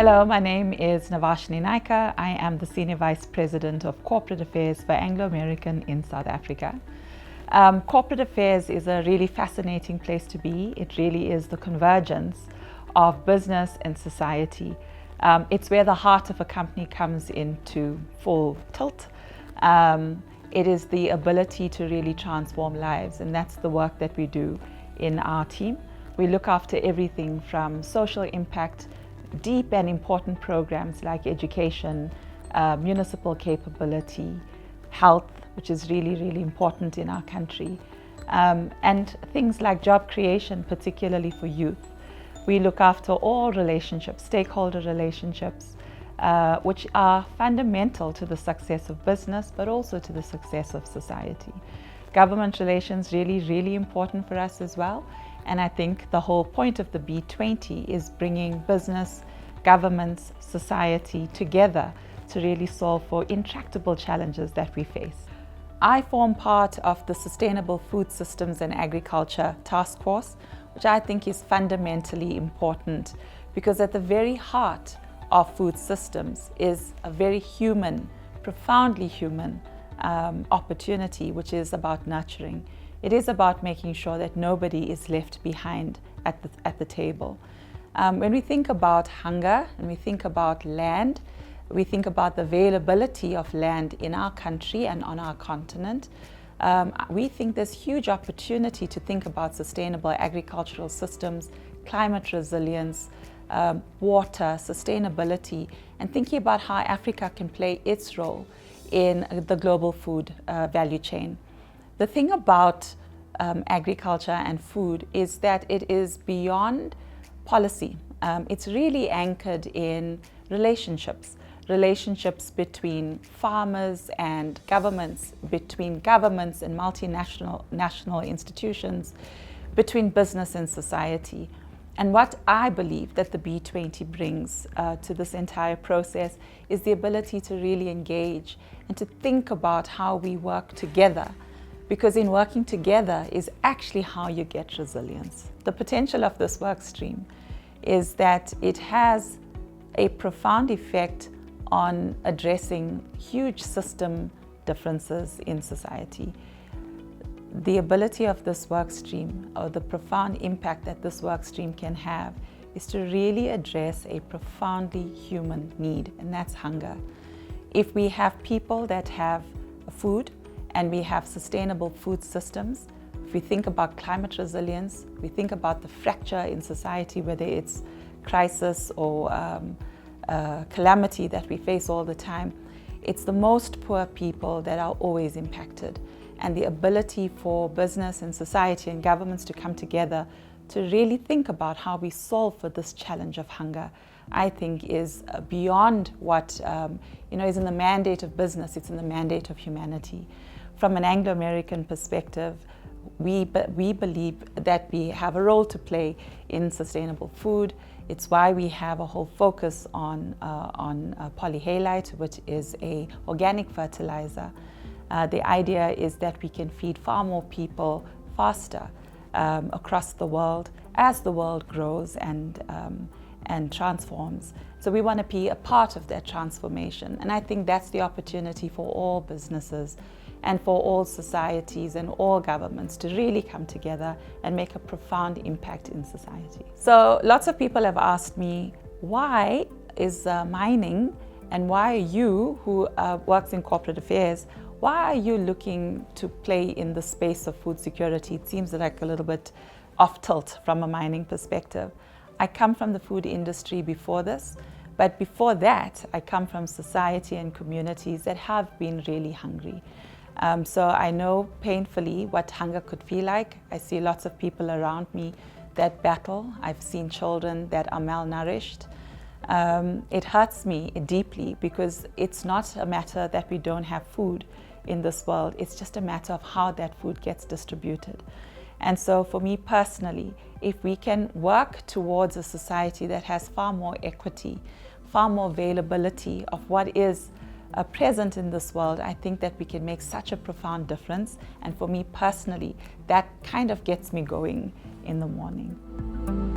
Hello, my name is Nevashnee Naicker. I am the Senior Vice President of Corporate Affairs for Anglo American in South Africa. Corporate affairs is a really fascinating place to be. It really is the convergence of business and society. It's where the heart of a company comes into full tilt. It is the ability to really transform lives, and that's the work that we do in our team. We look after everything from social impact, deep and important programs like education, municipal capability, health, which is really important in our country, and things like job creation, particularly for youth. We look after all relationships, stakeholder relationships, which are fundamental to the success of business, but also to the success of society. Government relations really important for us as well. And I think the whole point of the B20 is bringing business, governments, society together to really solve for intractable challenges that we face. I form part of the Sustainable Food Systems and Agriculture Task Force, which I think is fundamentally important because at the very heart of food systems is a very human, profoundly human opportunity, which is about nurturing. It is about making sure that nobody is left behind at the table. When we think about hunger and we think about land, we think about the availability of land in our country and on our continent. We think there's huge opportunity to think about sustainable agricultural systems, climate resilience, water, sustainability, and thinking about how Africa can play its role in the global food value chain. The thing about agriculture and food is that it is beyond policy. It's really anchored in relationships between farmers and governments, between governments and national institutions, between business and society. And what I believe that the B20 brings to this entire process is the ability to really engage and to think about how we work together. Because in working together is actually how you get resilience. The potential of this work stream is that it has a profound effect on addressing huge system differences in society. The ability of this work stream, or the profound impact that this work stream can have, is to really address a profoundly human need, and that's hunger. If we have people that have food, and we have sustainable food systems, if we think about climate resilience, we think about the fracture in society, whether it's crisis or calamity that we face all the time, it's the most poor people that are always impacted. And the ability for business and society and governments to come together to really think about how we solve for this challenge of hunger, I think is beyond what is in the mandate of business, it's in the mandate of humanity. From an Anglo American perspective, we believe that we have a role to play in sustainable food. It's why we have a whole focus on polyhalite, which is an organic fertilizer. The idea is that we can feed far more people faster across the world as the world grows and transforms. So we want to be a part of that transformation. And I think that's the opportunity for all businesses and for all societies and all governments to really come together and make a profound impact in society. So lots of people have asked me, why is mining, and why are you, who works in corporate affairs, why are you looking to play in the space of food security? It seems like a little bit off tilt from a mining perspective. I come from the food industry before this, but before that, I come from society and communities that have been really hungry. So I know painfully what hunger could feel like. I see lots of people around me that battle. I've seen children that are malnourished. It hurts me deeply because it's not a matter that we don't have food in this world. It's just a matter of how that food gets distributed. And so for me personally, if we can work towards a society that has far more equity, far more availability of what is present in this world, I think that we can make such a profound difference. And for me personally, that kind of gets me going in the morning.